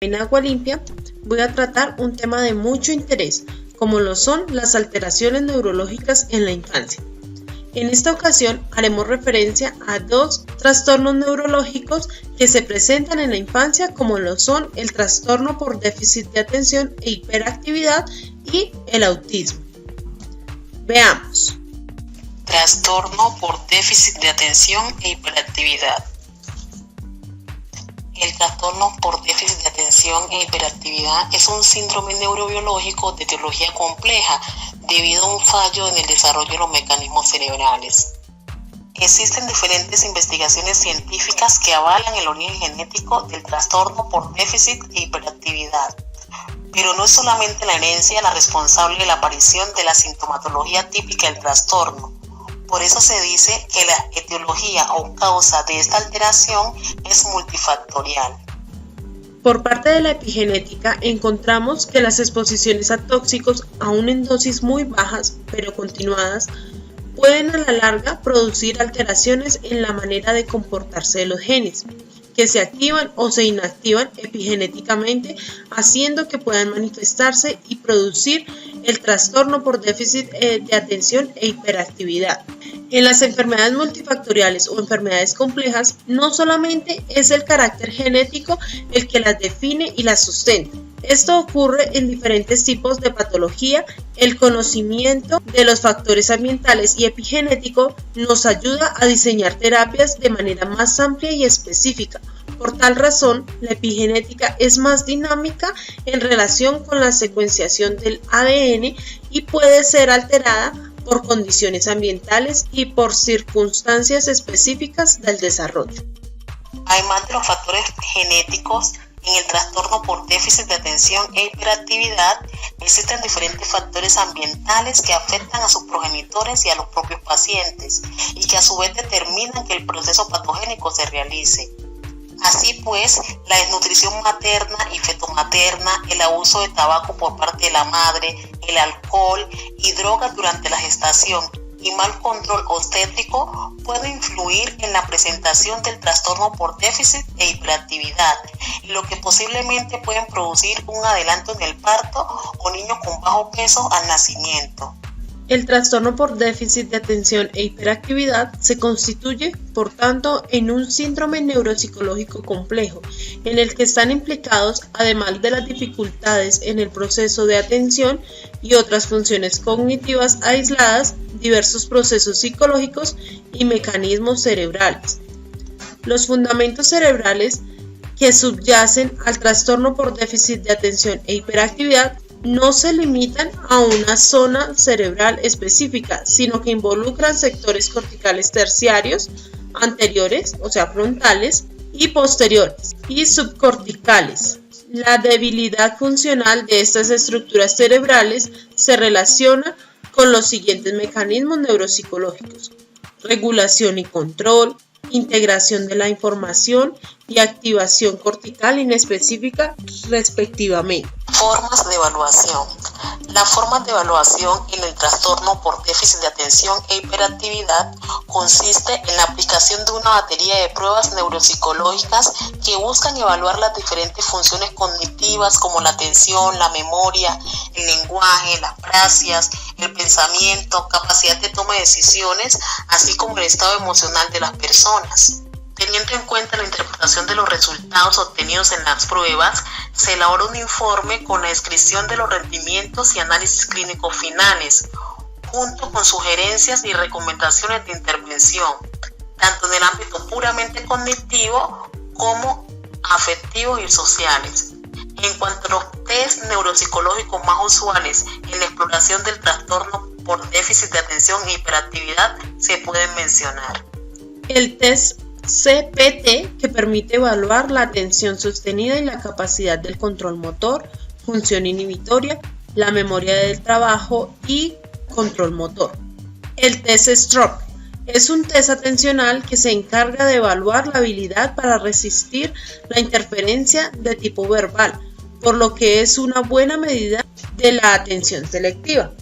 En Agua Limpia voy a tratar un tema de mucho interés, como lo son las alteraciones neurológicas en la infancia. En esta ocasión haremos referencia a dos trastornos neurológicos que se presentan en la infancia, como lo son el trastorno por déficit de atención e hiperactividad y el autismo. Veamos. Trastorno por déficit de atención e hiperactividad. El trastorno por déficit de atención e hiperactividad es un síndrome neurobiológico de etiología compleja debido a un fallo en el desarrollo de los mecanismos cerebrales. Existen diferentes investigaciones científicas que avalan el origen genético del trastorno por déficit e hiperactividad, pero no es solamente la herencia la responsable de la aparición de la sintomatología típica del trastorno. Por eso se dice que la etiología o causa de esta alteración es multifactorial. Por parte de la epigenética encontramos que las exposiciones a tóxicos, aún en dosis muy bajas pero continuadas, pueden a la larga producir alteraciones en la manera de comportarse de los genes, que se activan o se inactivan epigenéticamente, haciendo que puedan manifestarse y producir el trastorno por déficit de atención e hiperactividad. En las enfermedades multifactoriales o enfermedades complejas, no solamente es el carácter genético el que las define y las sustenta. Esto ocurre en diferentes tipos de patología. El conocimiento de los factores ambientales y epigenéticos nos ayuda a diseñar terapias de manera más amplia y específica. Por tal razón, la epigenética es más dinámica en relación con la secuenciación del ADN y puede ser alterada por condiciones ambientales y por circunstancias específicas del desarrollo. Además de los factores genéticos, en el trastorno por déficit de atención e hiperactividad existen diferentes factores ambientales que afectan a sus progenitores y a los propios pacientes y que a su vez determinan que el proceso patogénico se realice. Así pues, la desnutrición materna y fetomaterna, el abuso de tabaco por parte de la madre, el alcohol y drogas durante la gestación y mal control obstétrico pueden influir en la presentación del trastorno por déficit e hiperactividad, lo que posiblemente pueden producir un adelanto en el parto o niños con bajo peso al nacimiento. El trastorno por déficit de atención e hiperactividad se constituye, por tanto, en un síndrome neuropsicológico complejo, en el que están implicados, además de las dificultades en el proceso de atención y otras funciones cognitivas aisladas, diversos procesos psicológicos y mecanismos cerebrales. Los fundamentos cerebrales que subyacen al trastorno por déficit de atención e hiperactividad no se limitan a una zona cerebral específica, sino que involucran sectores corticales terciarios, anteriores, o sea frontales, y posteriores, y subcorticales. La debilidad funcional de estas estructuras cerebrales se relaciona con los siguientes mecanismos neuropsicológicos: regulación y control, integración de la información y activación cortical inespecífica, respectivamente. Formas de evaluación. Las formas de evaluación en el trastorno por déficit de atención e hiperactividad consiste en la aplicación de una batería de pruebas neuropsicológicas que buscan evaluar las diferentes funciones cognitivas como la atención, la memoria, el lenguaje, las frasias, el pensamiento, capacidad de toma de decisiones, así como el estado emocional de las personas. Teniendo en cuenta la interpretación de los resultados obtenidos en las pruebas, se elabora un informe con la descripción de los rendimientos y análisis clínicos finales, junto con sugerencias y recomendaciones de intervención, tanto en el ámbito puramente cognitivo como afectivos y sociales. En cuanto a los test neuropsicológicos más usuales en la exploración del trastorno por déficit de atención e hiperactividad se pueden mencionar. El test CPT, que permite evaluar la atención sostenida y la capacidad del control motor, función inhibitoria, la memoria del trabajo y control motor. El test Stroop es un test atencional que se encarga de evaluar la habilidad para resistir la interferencia de tipo verbal, por lo que es una buena medida de la atención selectiva.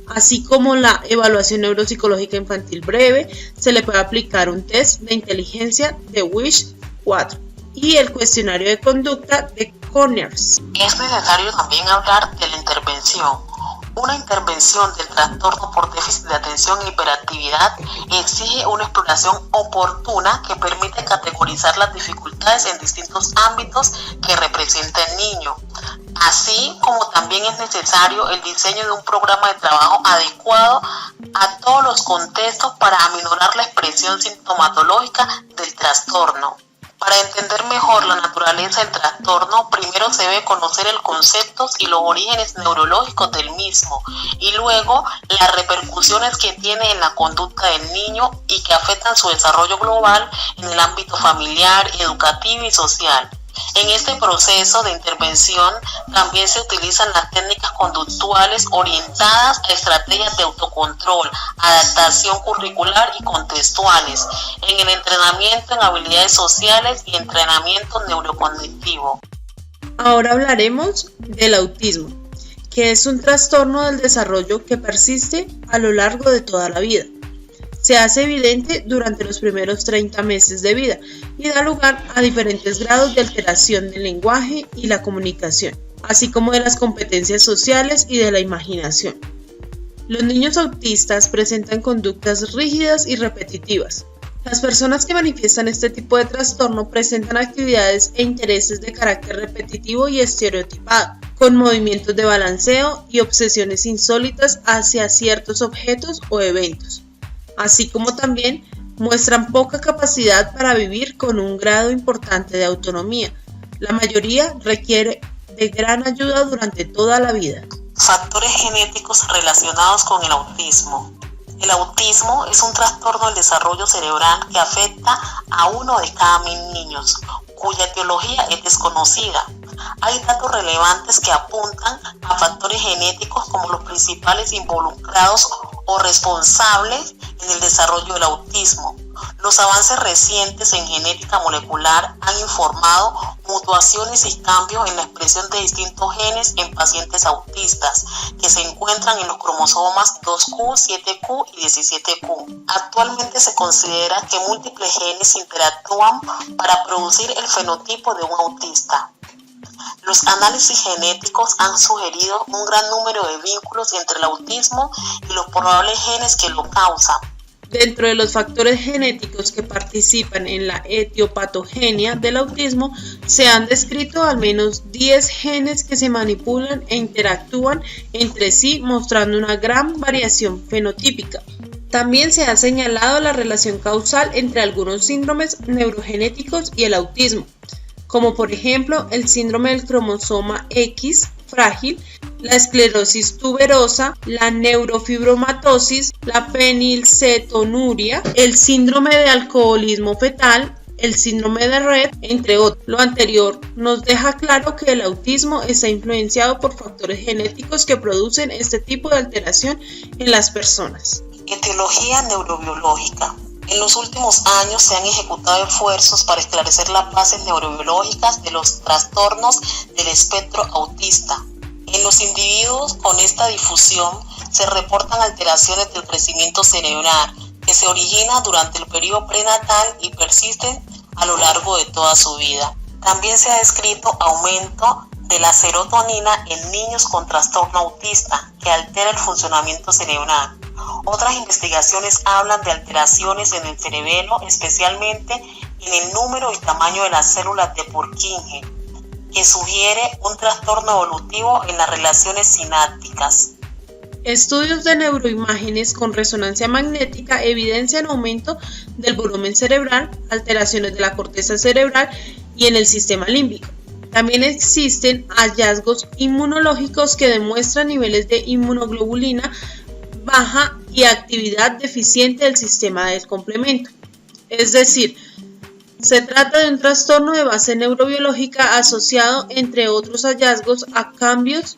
Así como la evaluación neuropsicológica infantil breve, se le puede aplicar un test de inteligencia de WISH 4 y el cuestionario de conducta de Conners. Es necesario también hablar de la intervención. Una intervención del trastorno por déficit de atención e hiperactividad exige una exploración oportuna que permite categorizar las dificultades en distintos ámbitos que representa el niño. Así como también es necesario el diseño de un programa de trabajo adecuado a todos los contextos para aminorar la expresión sintomatológica del trastorno. Para entender mejor la naturaleza del trastorno, primero se debe conocer el concepto y los orígenes neurológicos del mismo, y luego las repercusiones que tiene en la conducta del niño y que afectan su desarrollo global en el ámbito familiar, educativo y social. En este proceso de intervención también se utilizan las técnicas conductuales orientadas a estrategias de autocontrol, adaptación curricular y contextuales, en el entrenamiento en habilidades sociales y entrenamiento neurocognitivo. Ahora hablaremos del autismo, que es un trastorno del desarrollo que persiste a lo largo de toda la vida. Se hace evidente durante los primeros 30 meses de vida y da lugar a diferentes grados de alteración del lenguaje y la comunicación, así como de las competencias sociales y de la imaginación. Los niños autistas presentan conductas rígidas y repetitivas. Las personas que manifiestan este tipo de trastorno presentan actividades e intereses de carácter repetitivo y estereotipado, con movimientos de balanceo y obsesiones insólitas hacia ciertos objetos o eventos, así como también muestran poca capacidad para vivir con un grado importante de autonomía. La mayoría requiere de gran ayuda durante toda la vida. Factores genéticos relacionados con el autismo. El autismo es un trastorno del desarrollo cerebral que afecta a 1 de cada 1000 niños, cuya etiología es desconocida. Hay datos relevantes que apuntan a factores genéticos como los principales involucrados o responsables en el desarrollo del autismo. Los avances recientes en genética molecular han informado mutaciones y cambios en la expresión de distintos genes en pacientes autistas que se encuentran en los cromosomas 2Q, 7Q y 17Q. Actualmente se considera que múltiples genes interactúan para producir el fenotipo de un autista. Los análisis genéticos han sugerido un gran número de vínculos entre el autismo y los probables genes que lo causan. Dentro de los factores genéticos que participan en la etiopatogenia del autismo, se han descrito al menos 10 genes que se manipulan e interactúan entre sí, mostrando una gran variación fenotípica. También se ha señalado la relación causal entre algunos síndromes neurogenéticos y el autismo, como por ejemplo el síndrome del cromosoma X frágil, la esclerosis tuberosa, la neurofibromatosis, la fenilcetonuria, el síndrome de alcoholismo fetal, el síndrome de Rett, entre otros. Lo anterior nos deja claro que el autismo está influenciado por factores genéticos que producen este tipo de alteración en las personas. Etiología neurobiológica. En los últimos años se han ejecutado esfuerzos para esclarecer las bases neurobiológicas de los trastornos del espectro autista. En los individuos con esta difusión se reportan alteraciones del crecimiento cerebral que se originan durante el periodo prenatal y persisten a lo largo de toda su vida. También se ha descrito aumento de la serotonina en niños con trastorno autista que altera el funcionamiento cerebral. Otras investigaciones hablan de alteraciones en el cerebelo, especialmente en el número y tamaño de las células de Purkinje, que sugiere un trastorno evolutivo en las relaciones sinápticas. Estudios de neuroimágenes con resonancia magnética evidencian aumento del volumen cerebral, alteraciones de la corteza cerebral y en el sistema límbico. También existen hallazgos inmunológicos que demuestran niveles de inmunoglobulina baja y actividad deficiente del sistema del complemento. Es decir, se trata de un trastorno de base neurobiológica asociado, entre otros hallazgos, a cambios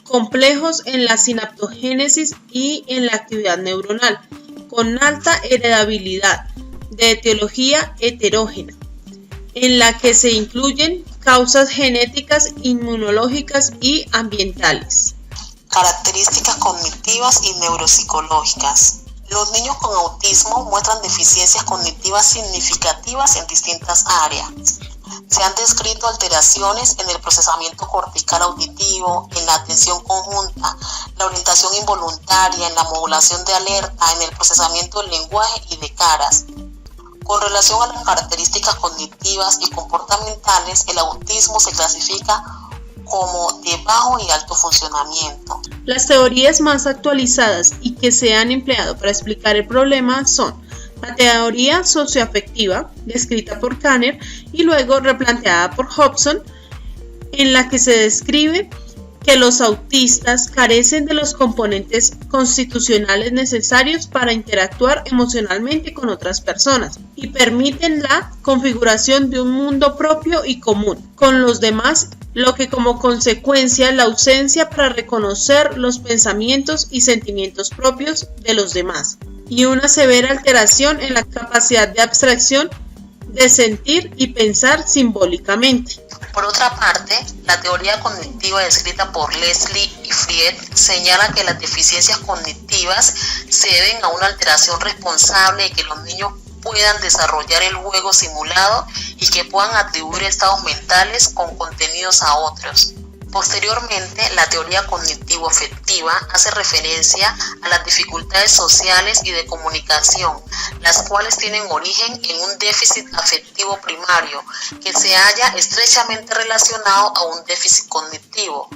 complejos en la sinaptogénesis y en la actividad neuronal, con alta heredabilidad, de etiología heterógena, en la que se incluyen causas genéticas, inmunológicas y ambientales. Características cognitivas y neuropsicológicas. Los niños con autismo muestran deficiencias cognitivas significativas en distintas áreas. Se han descrito alteraciones en el procesamiento cortical auditivo, en la atención conjunta, la orientación involuntaria, en la modulación de alerta, en el procesamiento del lenguaje y de caras. Con relación a las características cognitivas y comportamentales, el autismo se clasifica como de bajo y alto funcionamiento. Las teorías más actualizadas y que se han empleado para explicar el problema son la teoría socioafectiva, descrita por Kanner y luego replanteada por Hobson, en la que se describe que los autistas carecen de los componentes constitucionales necesarios para interactuar emocionalmente con otras personas y permiten la configuración de un mundo propio y común con los demás, lo que como consecuencia la ausencia para reconocer los pensamientos y sentimientos propios de los demás y una severa alteración en la capacidad de abstracción de sentir y pensar simbólicamente. Por otra parte, la teoría cognitiva descrita por Leslie y Fried señala que las deficiencias cognitivas se deben a una alteración responsable de que los niños puedan desarrollar el juego simulado y que puedan atribuir estados mentales con contenidos a otros. Posteriormente, la teoría cognitivo-afectiva hace referencia a las dificultades sociales y de comunicación, las cuales tienen origen en un déficit afectivo primario que se halla estrechamente relacionado a un déficit cognitivo.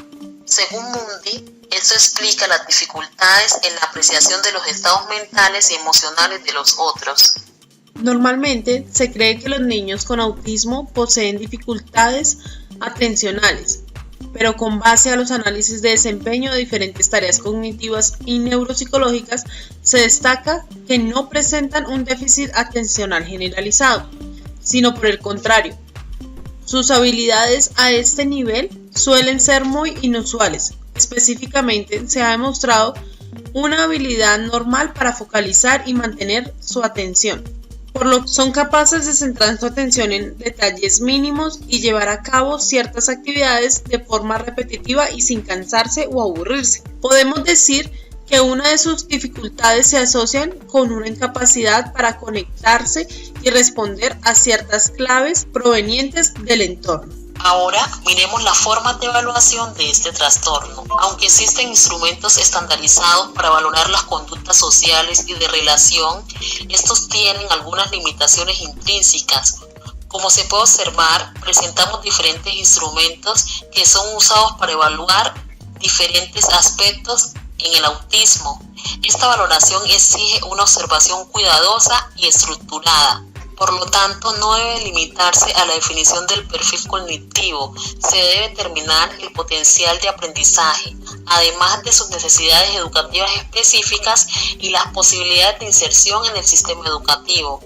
Según Mundy, esto explica las dificultades en la apreciación de los estados mentales y emocionales de los otros. Normalmente se cree que los niños con autismo poseen dificultades atencionales, pero con base a los análisis de desempeño de diferentes tareas cognitivas y neuropsicológicas, se destaca que no presentan un déficit atencional generalizado, sino por el contrario. Sus habilidades a este nivel suelen ser muy inusuales. Específicamente, se ha demostrado una habilidad normal para focalizar y mantener su atención, por lo que son capaces de centrar su atención en detalles mínimos y llevar a cabo ciertas actividades de forma repetitiva y sin cansarse o aburrirse. Podemos decir que una de sus dificultades se asocian con una incapacidad para conectarse y responder a ciertas claves provenientes del entorno. Ahora miremos la forma de evaluación de este trastorno. Aunque existen instrumentos estandarizados para valorar las conductas sociales y de relación, estos tienen algunas limitaciones intrínsecas. Como se puede observar, presentamos diferentes instrumentos que son usados para evaluar diferentes aspectos en el autismo. Esta valoración exige una observación cuidadosa y estructurada. Por lo tanto, no debe limitarse a la definición del perfil cognitivo, se debe determinar el potencial de aprendizaje, además de sus necesidades educativas específicas y las posibilidades de inserción en el sistema educativo.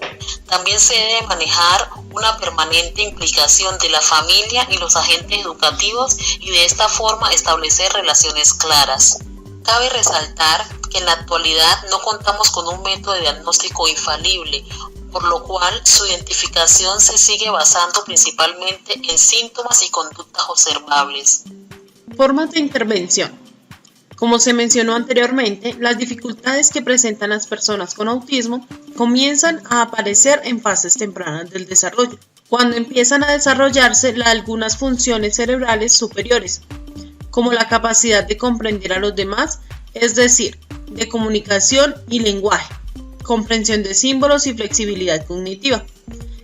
También se debe manejar una permanente implicación de la familia y los agentes educativos y de esta forma establecer relaciones claras. Cabe resaltar que en la actualidad no contamos con un método de diagnóstico infalible, por lo cual su identificación se sigue basando principalmente en síntomas y conductas observables. Formas de intervención. Como se mencionó anteriormente, las dificultades que presentan las personas con autismo comienzan a aparecer en fases tempranas del desarrollo, cuando empiezan a desarrollarse algunas funciones cerebrales superiores, como la capacidad de comprender a los demás, es decir, de comunicación y lenguaje, comprensión de símbolos y flexibilidad cognitiva.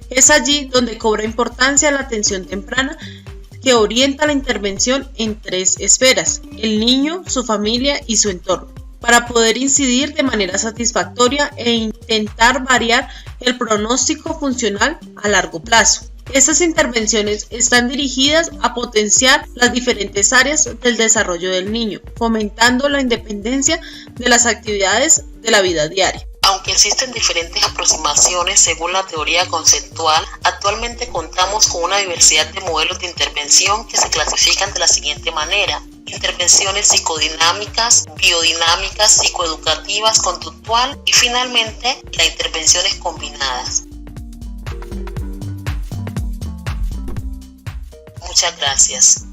Es allí donde cobra importancia la atención temprana que orienta la intervención en tres esferas: el niño, su familia y su entorno, para poder incidir de manera satisfactoria e intentar variar el pronóstico funcional a largo plazo. Estas intervenciones están dirigidas a potenciar las diferentes áreas del desarrollo del niño, fomentando la independencia de las actividades de la vida diaria. Aunque existen diferentes aproximaciones según la teoría conceptual, actualmente contamos con una diversidad de modelos de intervención que se clasifican de la siguiente manera: intervenciones psicodinámicas, biodinámicas, psicoeducativas, conductual y finalmente las intervenciones combinadas. Muchas gracias.